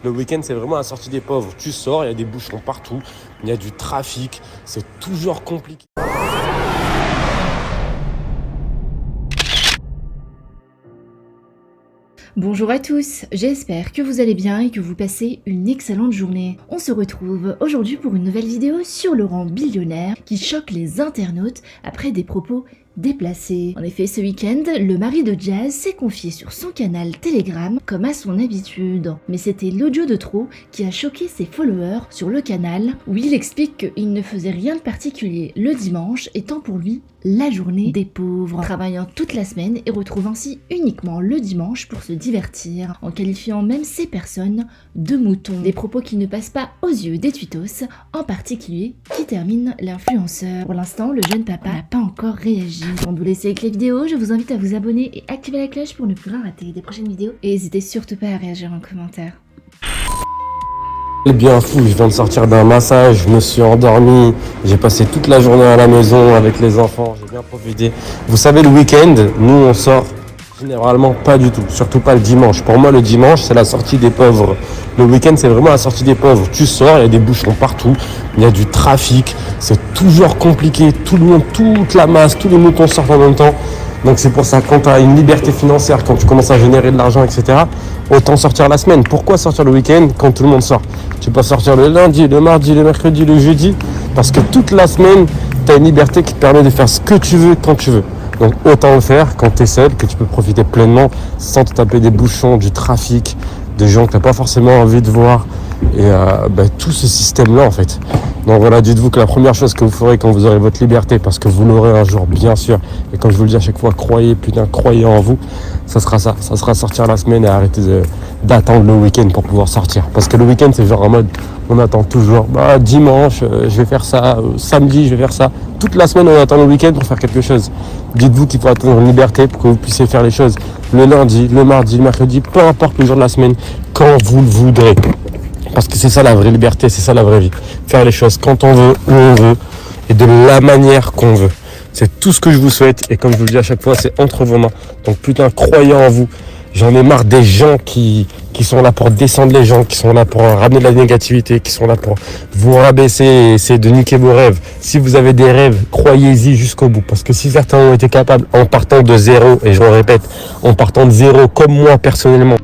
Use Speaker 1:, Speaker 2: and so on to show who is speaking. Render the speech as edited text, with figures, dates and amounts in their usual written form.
Speaker 1: Le week-end, c'est vraiment la sortie des pauvres. Tu sors, il y a des bouchons partout, il y a du trafic, c'est toujours compliqué.
Speaker 2: Bonjour à tous, j'espère que vous allez bien et que vous passez une excellente journée. On se retrouve aujourd'hui pour une nouvelle vidéo sur Laurent Billionnaire qui choque les internautes après des propos déplacés. En effet, ce week-end, le mari de Jazz s'est confié sur son canal Telegram comme à son habitude. Mais c'était l'audio de trop qui a choqué ses followers sur le canal où il explique qu'il ne faisait rien de particulier le dimanche étant pour lui la journée des pauvres, travaillant toute la semaine et retrouvant ainsi uniquement le dimanche pour se divertir, en qualifiant même ces personnes de moutons. Des propos qui ne passent pas aux yeux des tweetos, en particulier qui termine l'influenceur. Pour l'instant, le jeune papa n'a pas encore réagi. Avant de vous laisser avec les vidéos, je vous invite à vous abonner et activer la cloche pour ne plus rien rater des prochaines vidéos. Et n'hésitez surtout pas à réagir en commentaire.
Speaker 1: Bien fou, je viens de sortir d'un massage, je me suis endormi, j'ai passé toute la journée à la maison avec les enfants, j'ai bien profité. Vous savez, le week-end, nous on sort généralement pas du tout, surtout pas le dimanche. Pour moi, le dimanche, c'est la sortie des pauvres. Le week-end, c'est vraiment la sortie des pauvres. Tu sors, il y a des bouchons partout, il y a du trafic, c'est toujours compliqué, tout le monde, toute la masse, tous les moutons sortent en même temps. Donc c'est pour ça, quand tu as une liberté financière, quand tu commences à générer de l'argent, etc., autant sortir la semaine. Pourquoi sortir le week-end quand tout le monde sort? Tu peux sortir le lundi, le mardi, le mercredi, le jeudi, parce que toute la semaine, tu as une liberté qui te permet de faire ce que tu veux quand tu veux. Donc autant le faire quand tu es seul, que tu peux profiter pleinement sans te taper des bouchons, du trafic, des gens que tu n'as pas forcément envie de voir. Et tout ce système-là, en fait. Donc voilà, dites-vous que la première chose que vous ferez quand vous aurez votre liberté, parce que vous l'aurez un jour, bien sûr, et comme je vous le dis à chaque fois, croyez en vous, ça sera sortir la semaine et arrêter d'attendre le week-end pour pouvoir sortir. Parce que le week-end, c'est genre en mode, on attend toujours, dimanche, je vais faire ça, samedi, je vais faire ça. Toute la semaine, on attend le week-end pour faire quelque chose. Dites-vous qu'il faut attendre une liberté pour que vous puissiez faire les choses le lundi, le mardi, le mercredi, peu importe le jour de la semaine, quand vous le voudrez. Parce que c'est ça la vraie liberté, c'est ça la vraie vie. Faire les choses quand on veut, où on veut, et de la manière qu'on veut. C'est tout ce que je vous souhaite, et comme je vous le dis à chaque fois, c'est entre vos mains. Donc putain, croyez en vous. J'en ai marre des gens qui sont là pour descendre les gens, qui sont là pour ramener de la négativité, qui sont là pour vous rabaisser et essayer de niquer vos rêves. Si vous avez des rêves, croyez-y jusqu'au bout. Parce que si certains ont été capables, en partant de zéro, et je le répète, en partant de zéro, comme moi personnellement,